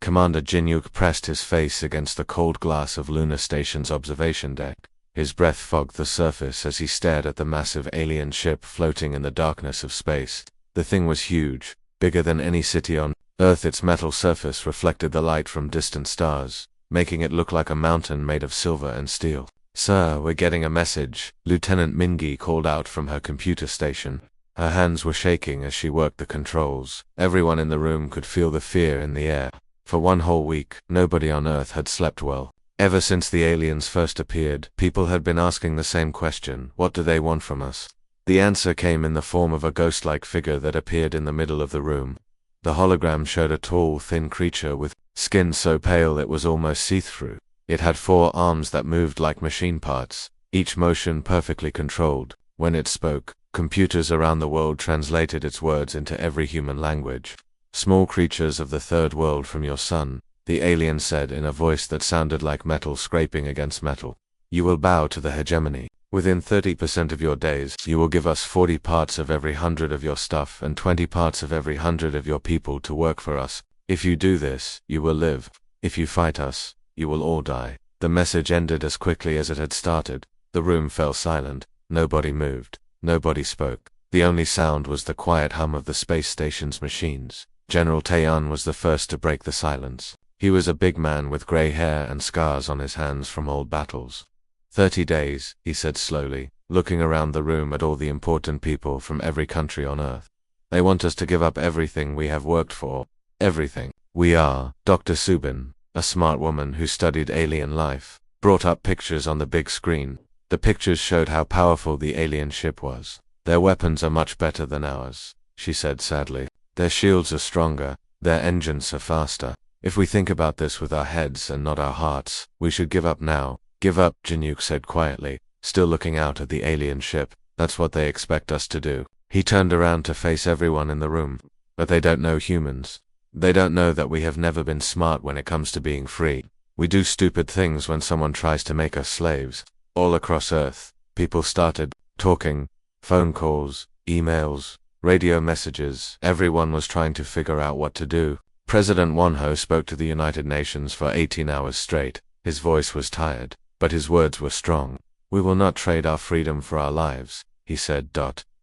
Commander Jinuk pressed his face against the cold glass of Lunar Station's observation deck. His breath fogged the surface as he stared at the massive alien ship floating in the darkness of space. The thing was huge, bigger than any city on Earth. Its metal surface reflected the light from distant stars, making it look like a mountain made of silver and steel. "Sir, we're getting a message," Lieutenant Mingi called out from her computer station. Her hands were shaking as she worked the controls. Everyone in the room could feel the fear in the air. For one whole week, nobody on Earth had slept well. Ever since the aliens first appeared, people had been asking the same question: what do they want from us? The answer came in the form of a ghost-like figure that appeared in the middle of the room. The hologram showed a tall, thin creature with skin so pale it was almost see-through. It had 4 arms that moved like machine parts, each motion perfectly controlled. When it spoke, computers around the world translated its words into every human language. "Small creatures of the third world from your sun," the alien said in a voice that sounded like metal scraping against metal. "You will bow to the hegemony. Within 30% of your days, you will give us 40 parts of every 100 of your stuff and 20 parts of every 100 of your people to work for us. If you do this, you will live. If you fight us, you will all die." The message ended as quickly as it had started. The room fell silent. Nobody moved. Nobody spoke. The only sound was the quiet hum of the space station's machines. General Taeyeon was the first to break the silence. He was a big man with gray hair and scars on his hands from old battles. 30 days, he said slowly, looking around the room at all the important people from every country on Earth. "They want us to give up everything we have worked for. Everything. We are." Dr. Subin, a smart woman who studied alien life, brought up pictures on the big screen. The pictures showed how powerful the alien ship was. "Their weapons are much better than ours," she said sadly. "Their shields are stronger, their engines are faster. If we think about this with our heads and not our hearts, we should give up now." "Give up," Jinuk said quietly, still looking out at the alien ship. "That's what they expect us to do." He turned around to face everyone in the room. "But they don't know humans. They don't know that we have never been smart when it comes to being free. We do stupid things when someone tries to make us slaves." All across Earth, people started talking. Phone calls, emails, radio messages. Everyone was trying to figure out what to do. President Wonho spoke to the United Nations for 18 hours straight. His voice was tired, but his words were strong. "We will not trade our freedom for our lives," he said.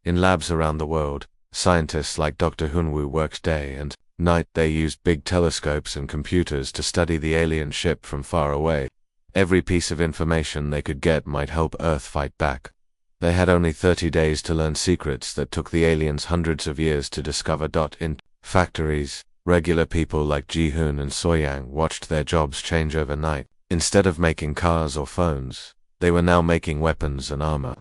In labs around the world, scientists like Dr. Hunwoo worked day and night. They used big telescopes and computers to study the alien ship from far away. Every piece of information they could get might help Earth fight back. They had only 30 days to learn secrets that took the aliens hundreds of years to discover. In factories, regular people like Ji-hoon and Soyang watched their jobs change overnight. Instead of making cars or phones, they were now making weapons and armor.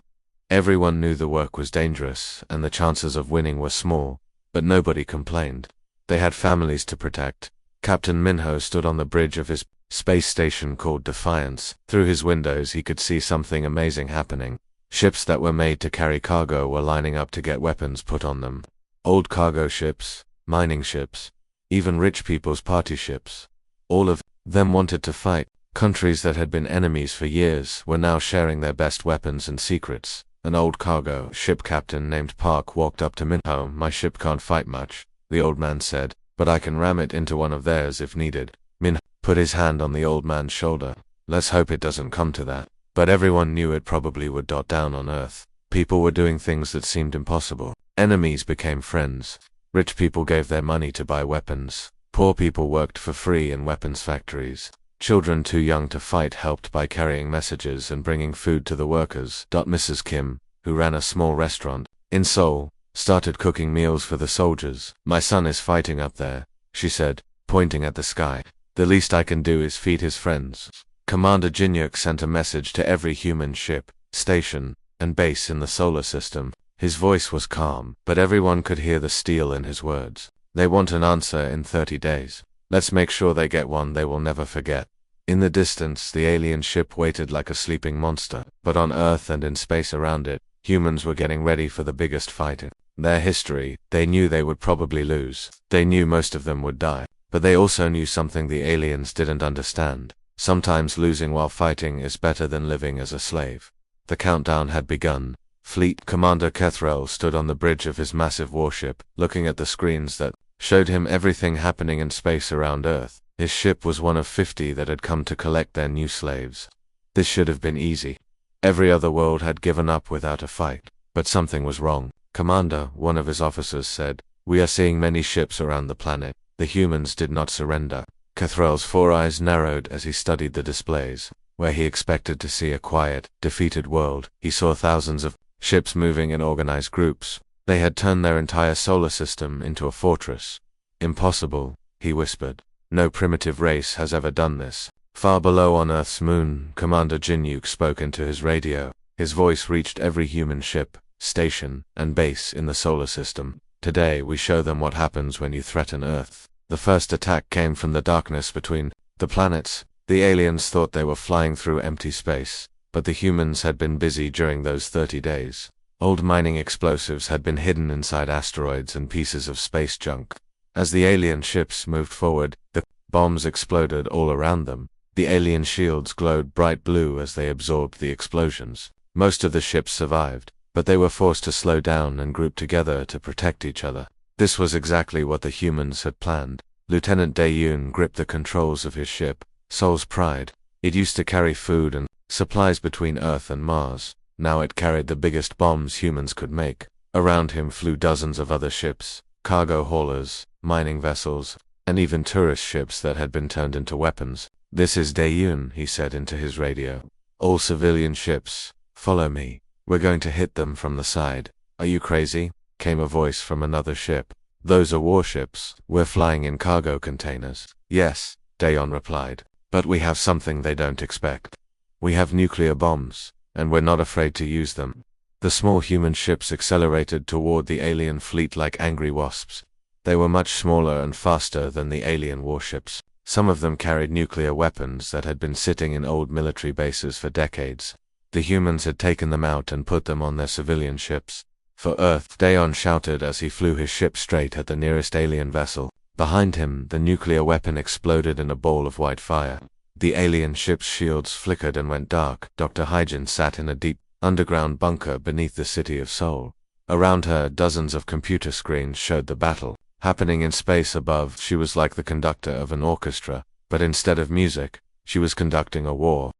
Everyone knew the work was dangerous and the chances of winning were small, but nobody complained. They had families to protect. Captain Minho stood on the bridge of his space station called Defiance. Through his windows he could see something amazing happening. Ships that were made to carry cargo were lining up to get weapons put on them. Old cargo ships, mining ships, even rich people's party ships. All of them wanted to fight. Countries that had been enemies for years were now sharing their best weapons and secrets. An old cargo ship captain named Park walked up to Minho. "My ship can't fight much," the old man said, "but I can ram it into one of theirs if needed." Minho put his hand on the old man's shoulder. "Let's hope it doesn't come to that." But everyone knew it probably would. Down on Earth, people were doing things that seemed impossible. Enemies became friends. Rich people gave their money to buy weapons. Poor people worked for free in weapons factories. Children too young to fight helped by carrying messages and bringing food to the workers. Mrs. Kim, who ran a small restaurant in Seoul, started cooking meals for the soldiers. "My son is fighting up there," she said, pointing at the sky. "The least I can do is feed his friends." Commander Jinuk sent a message to every human ship, station, and base in the solar system. His voice was calm, but everyone could hear the steel in his words. "They want an answer in 30 days. Let's make sure they get one they will never forget." In the distance, the alien ship waited like a sleeping monster. But on Earth and in space around it, humans were getting ready for the biggest fight in their history. They knew they would probably lose. They knew most of them would die. But they also knew something the aliens didn't understand. Sometimes losing while fighting is better than living as a slave. The countdown had begun. Fleet Commander Kethrel stood on the bridge of his massive warship, looking at the screens that showed him everything happening in space around Earth. His ship was one of 50 that had come to collect their new slaves. This should have been easy. Every other world had given up without a fight. But something was wrong. "Commander," one of his officers said, "we are seeing many ships around the planet. The humans did not surrender." Cathral's 4 eyes narrowed as he studied the displays. Where he expected to see a quiet, defeated world, he saw thousands of ships moving in organized groups. They had turned their entire solar system into a fortress. "Impossible," he whispered. "No primitive race has ever done this." Far below on Earth's moon, Commander Jinyuk spoke into his radio. His voice reached every human ship, station, and base in the solar system. "Today we show them what happens when you threaten Earth." The first attack came from the darkness between the planets. The aliens thought they were flying through empty space, but the humans had been busy during those 30 days. Old mining explosives had been hidden inside asteroids and pieces of space junk. As the alien ships moved forward, the bombs exploded all around them. The alien shields glowed bright blue as they absorbed the explosions. Most of the ships survived, but they were forced to slow down and group together to protect each other. This was exactly what the humans had planned. Lieutenant Dae-yoon gripped the controls of his ship, Soul's Pride. It used to carry food and supplies between Earth and Mars. Now it carried the biggest bombs humans could make. Around him flew dozens of other ships, cargo haulers, mining vessels, and even tourist ships that had been turned into weapons. "This is Dae-yoon," he said into his radio. "All civilian ships, follow me. We're going to hit them from the side." "Are you crazy?" came a voice from another ship. "Those are warships. We're flying in cargo containers." "Yes," Daeon replied, "but we have something they don't expect. We have nuclear bombs, and we're not afraid to use them." The small human ships accelerated toward the alien fleet like angry wasps. They were much smaller and faster than the alien warships. Some of them carried nuclear weapons that had been sitting in old military bases for decades. The humans had taken them out and put them on their civilian ships. "For Earth," Daeon shouted as he flew his ship straight at the nearest alien vessel. Behind him, the nuclear weapon exploded in a ball of white fire. The alien ship's shields flickered and went dark. Dr. Hyjin sat in a deep, underground bunker beneath the city of Seoul. Around her, dozens of computer screens showed the battle happening in space above. She was like the conductor of an orchestra, but instead of music, she was conducting a war.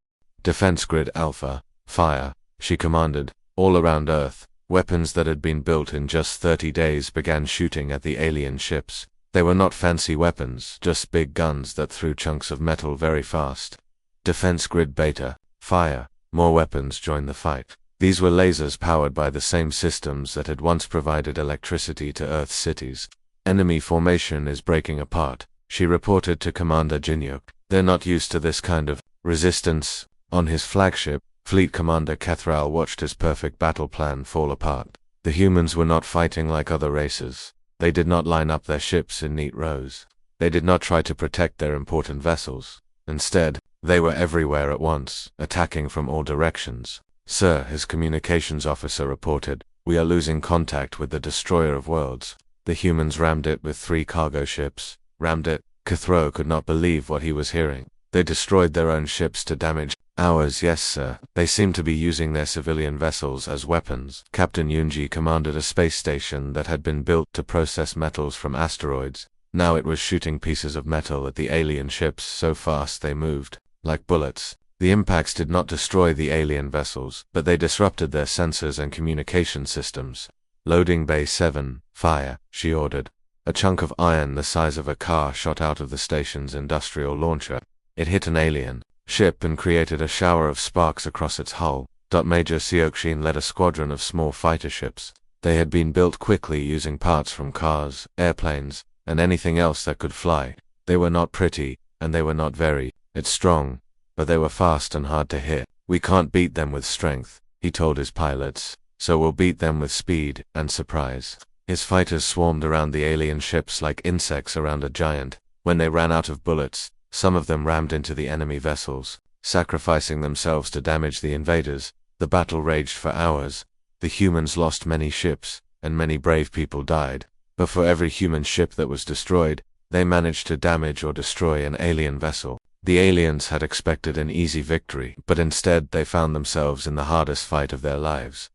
"Defense grid Alpha, fire," she commanded. All around Earth, weapons that had been built in just 30 days began shooting at the alien ships. They were not fancy weapons, just big guns that threw chunks of metal very fast. "Defense grid Beta, fire." More weapons joined the fight. These were lasers powered by the same systems that had once provided electricity to Earth's cities. "Enemy formation is breaking apart," she reported to Commander Jinyuk. "They're not used to this kind of resistance." On his flagship, Fleet Commander Cathral watched his perfect battle plan fall apart. The humans were not fighting like other races. They did not line up their ships in neat rows. They did not try to protect their important vessels. Instead, they were everywhere at once, attacking from all directions. "Sir," his communications officer reported, "we are losing contact with the Destroyer of Worlds." The humans rammed it with 3 cargo ships. Rammed it? Cathro could not believe what he was hearing. "They destroyed their own ships to damage ours." "Yes, sir. They seem to be using their civilian vessels as weapons." Captain Yoonji commanded a space station that had been built to process metals from asteroids. Now it was shooting pieces of metal at the alien ships so fast they moved like bullets. The impacts did not destroy the alien vessels, but they disrupted their sensors and communication systems. "Loading Bay 7, fire," she ordered. A chunk of iron the size of a car shot out of the station's industrial launcher. It hit an alien ship and created a shower of sparks across its hull. Major Seokshin led a squadron of small fighter ships. They had been built quickly using parts from cars, airplanes, and anything else that could fly. They were not pretty, and they were not very strong, but they were fast and hard to hit. "We can't beat them with strength," he told his pilots, "so we'll beat them with speed and surprise." His fighters swarmed around the alien ships like insects around a giant. When they ran out of bullets, some of them rammed into the enemy vessels, sacrificing themselves to damage the invaders. The battle raged for hours. The humans lost many ships, and many brave people died. But for every human ship that was destroyed, they managed to damage or destroy an alien vessel. The aliens had expected an easy victory, but instead they found themselves in the hardest fight of their lives.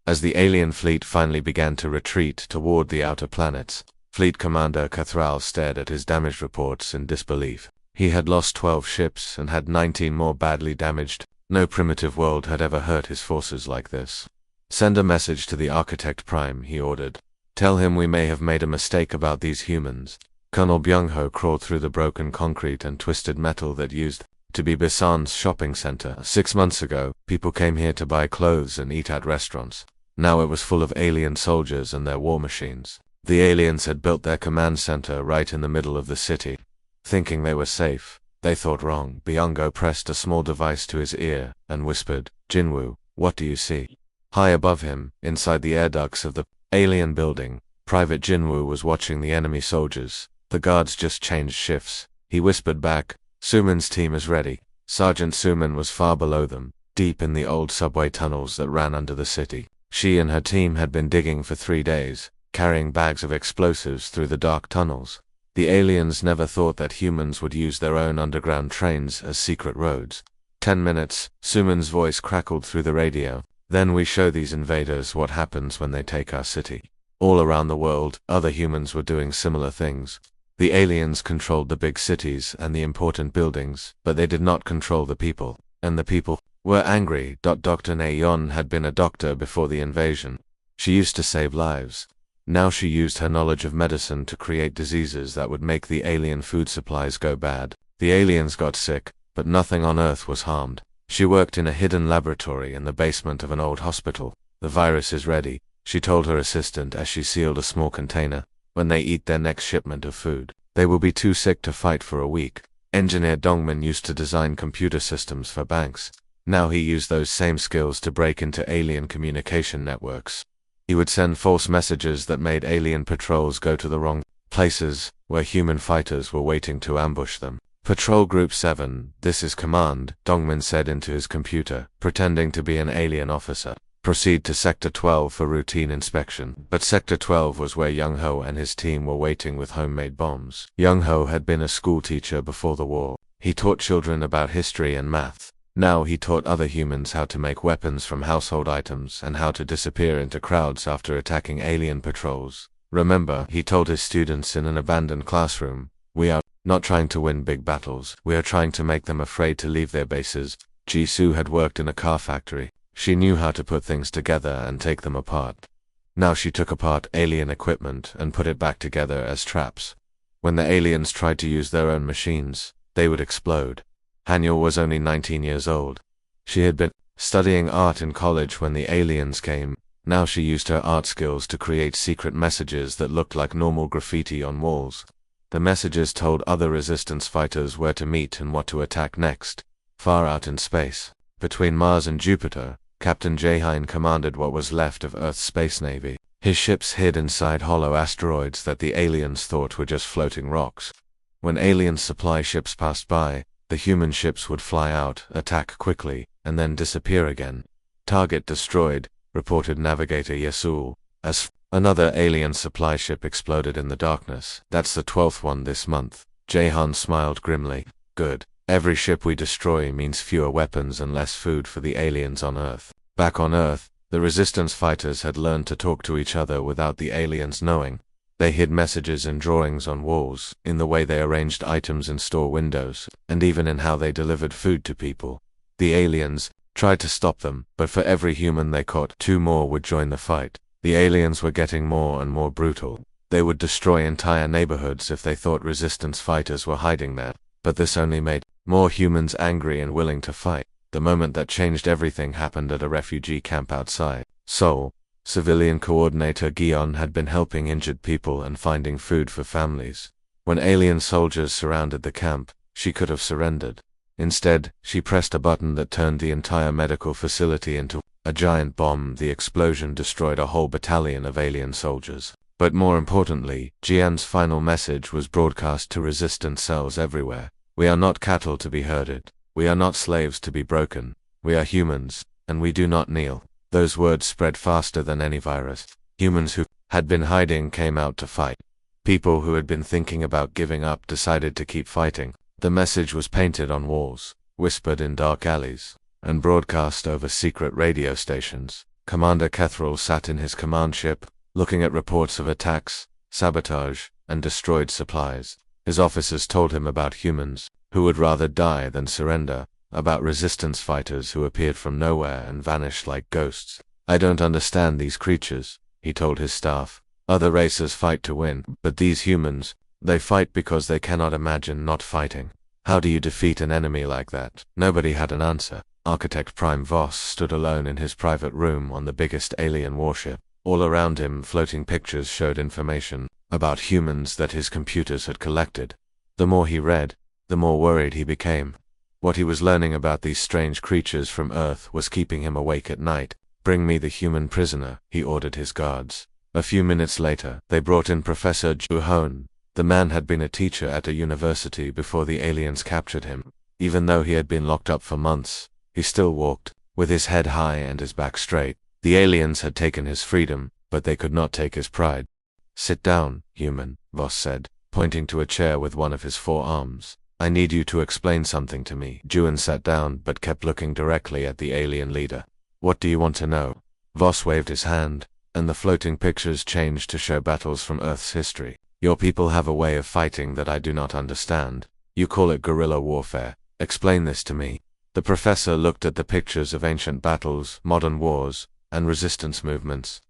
As the alien fleet finally began to retreat toward the outer planets, Fleet Commander Cathral stared at his damage reports in disbelief. He had lost 12 ships and had 19 more badly damaged. No primitive world had ever hurt his forces like this. Send a message to the Architect Prime, he ordered. Tell him we may have made a mistake about these humans. Colonel Byung-ho crawled through the broken concrete and twisted metal that used to be Bisan's shopping center. 6 months ago, people came here to buy clothes and eat at restaurants. Now it was full of alien soldiers and their war machines. The aliens had built their command center right in the middle of the city. Thinking they were safe, they thought wrong. Byung-ho pressed a small device to his ear and whispered, "Jinwoo, what do you see?" High above him, inside the air ducts of the alien building, Private Jinwoo was watching the enemy soldiers. The guards just changed shifts. He whispered back, "Suman's team is ready." Sergeant Suman was far below them, deep in the old subway tunnels that ran under the city. She and her team had been digging for 3 days, carrying bags of explosives through the dark tunnels. The aliens never thought that humans would use their own underground trains as secret roads. 10 minutes, Suman's voice crackled through the radio. Then we show these invaders what happens when they take our city. All around the world, other humans were doing similar things. The aliens controlled the big cities and the important buildings, but they did not control the people, and the people were angry. Dr. Nayeon had been a doctor before the invasion. She used to save lives. Now she used her knowledge of medicine to create diseases that would make the alien food supplies go bad. The aliens got sick, but nothing on Earth was harmed. She worked in a hidden laboratory in the basement of an old hospital. "The virus is ready," she told her assistant as she sealed a small container. "When they eat their next shipment of food, they will be too sick to fight for a week." Engineer Dongman used to design computer systems for banks. Now he used those same skills to break into alien communication networks. He would send false messages that made alien patrols go to the wrong places, where human fighters were waiting to ambush them. "Patrol Group 7, this is command," Dongman said into his computer, pretending to be an alien officer. "Proceed to Sector 12 for routine inspection." But Sector 12 was where Young-ho and his team were waiting with homemade bombs. Young-ho had been a school teacher before the war. He taught children about history and math. Now he taught other humans how to make weapons from household items and how to disappear into crowds after attacking alien patrols. "Remember," he told his students in an abandoned classroom, "we are not trying to win big battles. We are trying to make them afraid to leave their bases." Jisoo had worked in a car factory. She knew how to put things together and take them apart. Now she took apart alien equipment and put it back together as traps. When the aliens tried to use their own machines, they would explode. Hanyul was only 19 years old. She had been studying art in college when the aliens came. Now she used her art skills to create secret messages that looked like normal graffiti on walls. The messages told other resistance fighters where to meet and what to attack next. Far out in space, between Mars and Jupiter, Captain Jaehyun commanded what was left of Earth's space navy. His ships hid inside hollow asteroids that the aliens thought were just floating rocks. When alien supply ships passed by, the human ships would fly out, attack quickly, and then disappear again. "Target destroyed," reported Navigator Yesul, as another alien supply ship exploded in the darkness. "That's the 12th one this month." Jaehyun smiled grimly. "Good. Every ship we destroy means fewer weapons and less food for the aliens on Earth." Back on Earth, the resistance fighters had learned to talk to each other without the aliens knowing. They hid messages in drawings on walls, in the way they arranged items in store windows, and even in how they delivered food to people. The aliens tried to stop them, but for every human they caught, 2 more would join the fight. The aliens were getting more and more brutal. They would destroy entire neighborhoods if they thought resistance fighters were hiding there. But this only made more humans angry and willing to fight. The moment that changed everything happened at a refugee camp outside Seoul. Civilian coordinator Gion had been helping injured people and finding food for families. When alien soldiers surrounded the camp, she could have surrendered. Instead, she pressed a button that turned the entire medical facility into a giant bomb. The explosion destroyed a whole battalion of alien soldiers. But more importantly, Jian's final message was broadcast to resistance cells everywhere. "We are not cattle to be herded. We are not slaves to be broken. We are humans, and we do not kneel." Those words spread faster than any virus. Humans who had been hiding came out to fight. People who had been thinking about giving up decided to keep fighting. The message was painted on walls, whispered in dark alleys, and broadcast over secret radio stations. Commander Kethril sat in his command ship, looking at reports of attacks, sabotage, and destroyed supplies. His officers told him about humans. who would rather die than surrender, about resistance fighters who appeared from nowhere and vanished like ghosts. I don't understand these creatures, he told his staff. Other races fight to win, but these humans, they fight because they cannot imagine not fighting. How do you defeat an enemy like that? Nobody had an answer. Architect Prime Voss stood alone in his private room on the biggest alien warship. All around him, floating pictures showed information about humans that his computers had collected. The more he read, the more worried he became. What he was learning about these strange creatures from Earth was keeping him awake at night. Bring me the human prisoner, he ordered his guards. A few minutes later, they brought in Professor Zhu Hong. The man had been a teacher at a university before the aliens captured him. Even though he had been locked up for months, he still walked, with his head high and his back straight. The aliens had taken his freedom, but they could not take his pride. Sit down, human, Voss said, pointing to a chair with one of his 4 arms. I need you to explain something to me. Juan sat down but kept looking directly at the alien leader. What do you want to know? Voss waved his hand, and the floating pictures changed to show battles from Earth's history. Your people have a way of fighting that I do not understand. You call it guerrilla warfare. Explain this to me. The professor looked at the pictures of ancient battles, modern wars, and resistance movements.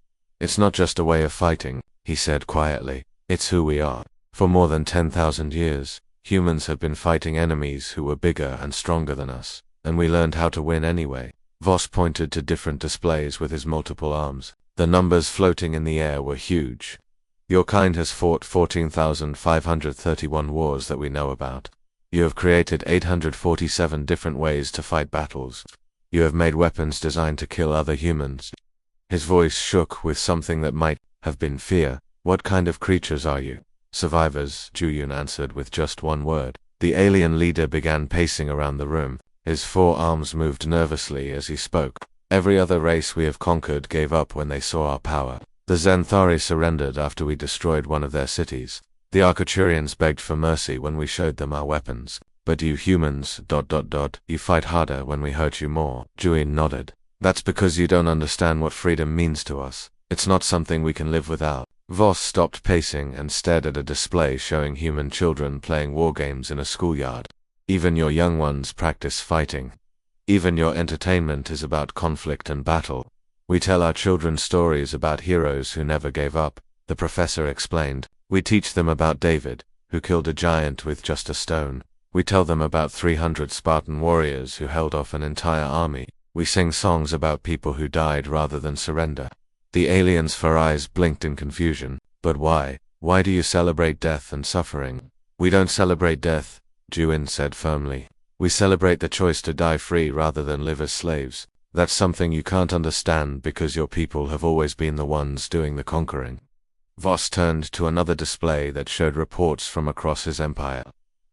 It's not just a way of fighting, he said quietly. It's who we are. For more than 10,000 years, humans have been fighting enemies who were bigger and stronger than us, and we learned how to win anyway. Voss pointed to different displays with his multiple arms. The numbers floating in the air were huge. Your kind has fought 14,531 wars that we know about. You have created 847 different ways to fight battles. You have made weapons designed to kill other humans. His voice shook with something that might have been fear. What kind of creatures are you? Survivors, Juyun answered with just one word. The alien leader began pacing around the room. His 4 arms moved nervously as he spoke. Every other race we have conquered gave up when they saw our power. The Xanthari surrendered after we destroyed one of their cities. The Arcturians begged for mercy when we showed them our weapons. But you humans, you fight harder when we hurt you more. Juin nodded. That's because you don't understand what freedom means to us. It's not something we can live without. Voss stopped pacing and stared at a display showing human children playing war games in a schoolyard. Even your young ones practice fighting. Even your entertainment is about conflict and battle. We tell our children stories about heroes who never gave up, the professor explained. We teach them about David, who killed a giant with just a stone. We tell them about 300 Spartan warriors who held off an entire army. We sing songs about people who died rather than surrender. The aliens' 4 eyes blinked in confusion. But why? Why do you celebrate death and suffering? We don't celebrate death, Juin said firmly. We celebrate the choice to die free rather than live as slaves. That's something you can't understand because your people have always been the ones doing the conquering. Voss turned to another display that showed reports from across his empire.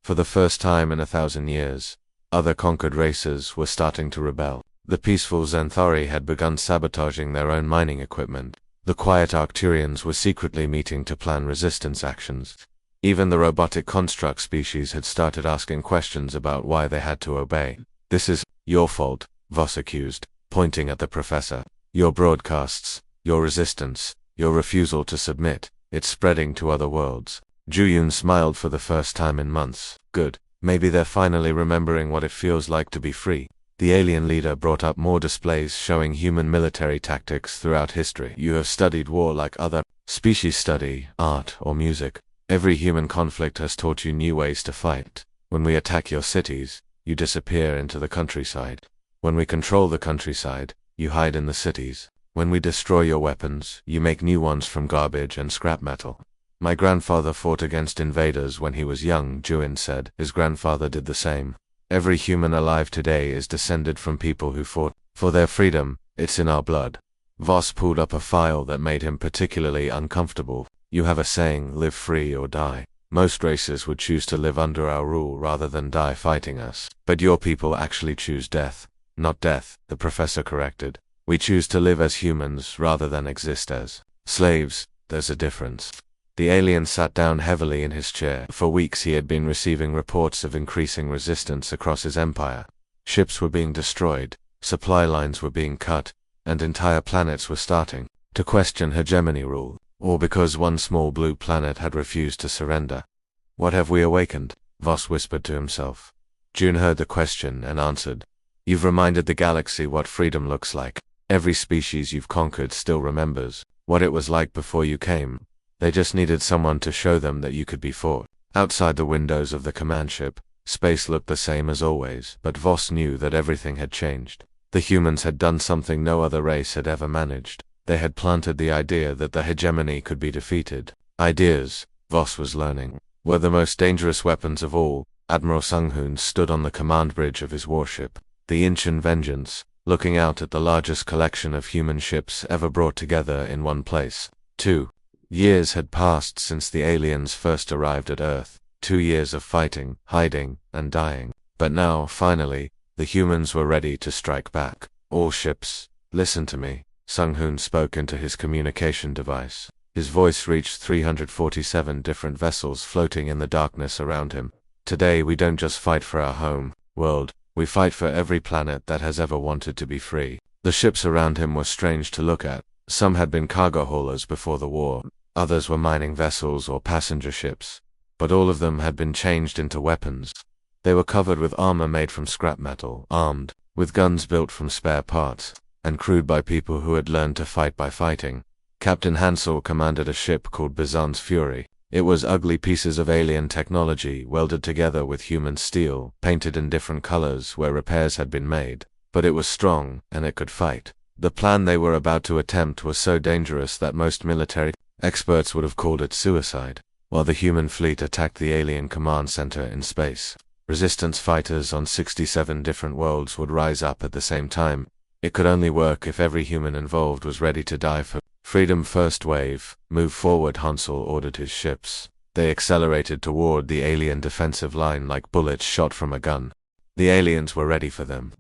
For the first time in 1,000 years, other conquered races were starting to rebel. The peaceful Xanthari had begun sabotaging their own mining equipment. The quiet Arcturians were secretly meeting to plan resistance actions. Even the robotic construct species had started asking questions about why they had to obey. This is your fault, Voss accused, pointing at the professor. Your broadcasts, your resistance, your refusal to submit, it's spreading to other worlds. Juyun smiled for the first time in months. Good, maybe they're finally remembering what it feels like to be free. The alien leader brought up more displays showing human military tactics throughout history. You have studied war like other species study, art, or music. Every human conflict has taught you new ways to fight. When we attack your cities, you disappear into the countryside. When we control the countryside, you hide in the cities. When we destroy your weapons, you make new ones from garbage and scrap metal. My grandfather fought against invaders when he was young, Juin said. His grandfather did the same. Every human alive today is descended from people who fought for their freedom. It's in our blood. Voss pulled up a file that made him particularly uncomfortable. You have a saying, live free or die. Most races would choose to live under our rule rather than die fighting us. But your people actually choose death. Not death, the professor corrected. We choose to live as humans rather than exist as slaves. There's a difference. The alien sat down heavily in his chair. For weeks he had been receiving reports of increasing resistance across his empire. Ships were being destroyed, supply lines were being cut, and entire planets were starting to question hegemony rule. Or because one small blue planet had refused to surrender. What have we awakened? Voss whispered to himself. June heard the question and answered. You've reminded the galaxy what freedom looks like. Every species you've conquered still remembers what it was like before you came. They just needed someone to show them that you could be fought. Outside the windows of the command ship, space looked the same as always, but Voss knew that everything had changed. The humans had done something no other race had ever managed. They had planted the idea that the hegemony could be defeated. Ideas, Voss was learning, were the most dangerous weapons of all. Admiral Sung-hoon stood on the command bridge of his warship, the Incheon Vengeance, looking out at the largest collection of human ships ever brought together in one place. 2 years had passed since the aliens first arrived at Earth. 2 years of fighting, hiding, and dying. But now, finally, the humans were ready to strike back. All ships, listen to me. Sung-hoon spoke into his communication device. His voice reached 347 different vessels floating in the darkness around him. Today we don't just fight for our home world, we fight for every planet that has ever wanted to be free. The ships around him were strange to look at. Some had been cargo haulers before the war, others were mining vessels or passenger ships. But all of them had been changed into weapons. They were covered with armor made from scrap metal, armed with guns built from spare parts, and crewed by people who had learned to fight by fighting. Captain Hansel commanded a ship called Bizan's Fury. It was ugly pieces of alien technology welded together with human steel, painted in different colors where repairs had been made. But it was strong, and it could fight. The plan they were about to attempt was so dangerous that most military experts would have called it suicide. While the human fleet attacked the alien command center in space, resistance fighters on 67 different worlds would rise up at the same time. It could only work if every human involved was ready to die for freedom. First wave, move forward. Hansel ordered his ships. They accelerated toward the alien defensive line like bullets shot from a gun. The aliens were ready for them.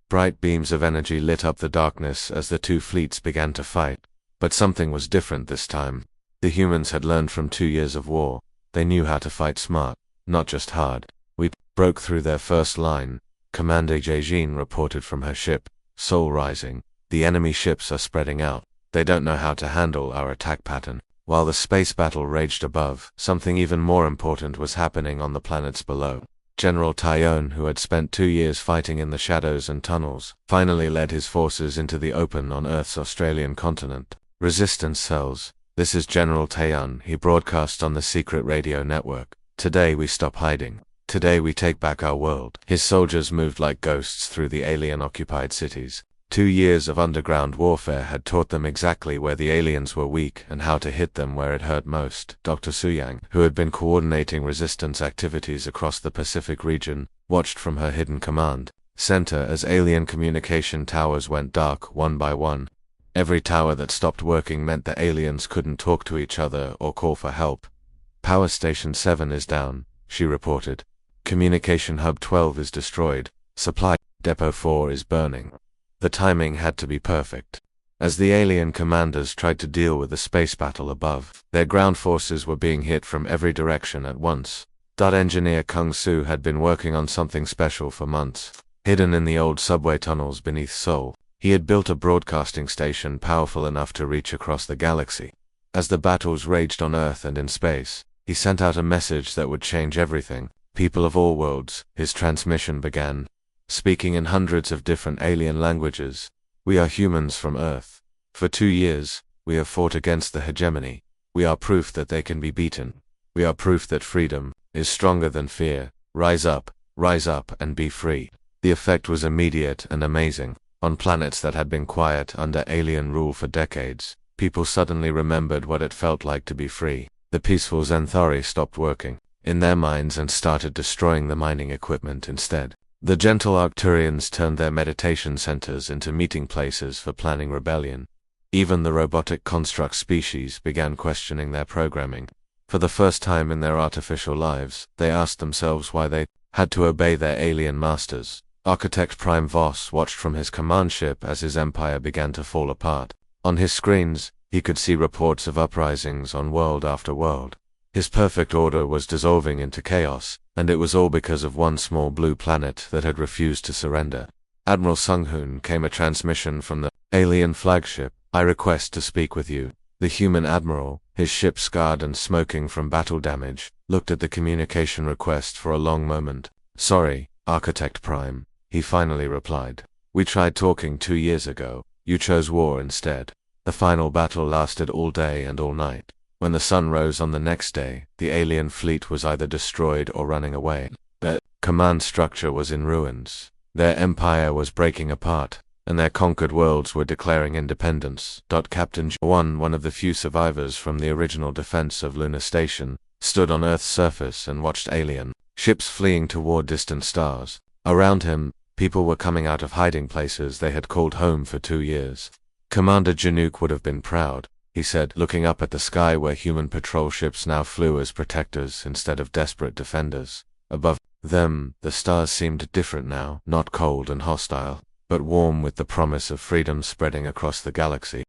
Bright beams of energy lit up the darkness as the two fleets began to fight. But something was different this time. The humans had learned from 2 years of war. They knew how to fight smart, not just hard. We broke through their first line, Commander Jae-jin reported from her ship, Seoul Rising. The enemy ships are spreading out. They don't know how to handle our attack pattern. While the space battle raged above, something even more important was happening on the planets below. General Tyone, who had spent 2 years fighting in the shadows and tunnels, finally led his forces into the open on Earth's Australian continent. Resistance cells. This is General Taeyeon, he broadcast on the secret radio network. Today we stop hiding. Today we take back our world. His soldiers moved like ghosts through the alien-occupied cities. 2 years of underground warfare had taught them exactly where the aliens were weak and how to hit them where it hurt most. Dr. Suyang, who had been coordinating resistance activities across the Pacific region, watched from her hidden command center as alien communication towers went dark one by one. Every tower that stopped working meant the aliens couldn't talk to each other or call for help. Power Station 7 is down, she reported. Communication Hub 12 is destroyed. Supply Depot 4 is burning. The timing had to be perfect. As the alien commanders tried to deal with the space battle above, their ground forces were being hit from every direction at once. Engineer Kung Soo had been working on something special for months. Hidden in the old subway tunnels beneath Seoul, he had built a broadcasting station powerful enough to reach across the galaxy. As the battles raged on Earth and in space, he sent out a message that would change everything. People of all worlds, his transmission began. Speaking in hundreds of different alien languages, we are humans from Earth. For 2 years, we have fought against the hegemony. We are proof that they can be beaten. We are proof that freedom is stronger than fear. Rise up, and be free. The effect was immediate and amazing. On planets that had been quiet under alien rule for decades, people suddenly remembered what it felt like to be free. The peaceful Zenthari stopped working in their mines and started destroying the mining equipment instead. The gentle Arcturians turned their meditation centers into meeting places for planning rebellion. Even the robotic construct species began questioning their programming. For the first time in their artificial lives, they asked themselves why they had to obey their alien masters. Architect Prime Voss watched from his command ship as his empire began to fall apart. On his screens, he could see reports of uprisings on world after world. His perfect order was dissolving into chaos, and it was all because of one small blue planet that had refused to surrender. Admiral Sung-hoon came a transmission from the alien flagship. I request to speak with you. The human admiral, his ship scarred and smoking from battle damage, looked at the communication request for a long moment. Sorry, Architect Prime, he finally replied. We tried talking 2 years ago. You chose war instead. The final battle lasted all day and all night. When the sun rose on the next day, the alien fleet was either destroyed or running away. Their command structure was in ruins. Their empire was breaking apart, and their conquered worlds were declaring independence. Captain John, one of the few survivors from the original defense of Lunar Station, stood on Earth's surface and watched alien ships fleeing toward distant stars. Around him, people were coming out of hiding places they had called home for 2 years. Commander Janook would have been proud, he said, looking up at the sky where human patrol ships now flew as protectors instead of desperate defenders. Above them, the stars seemed different now, not cold and hostile, but warm with the promise of freedom spreading across the galaxy.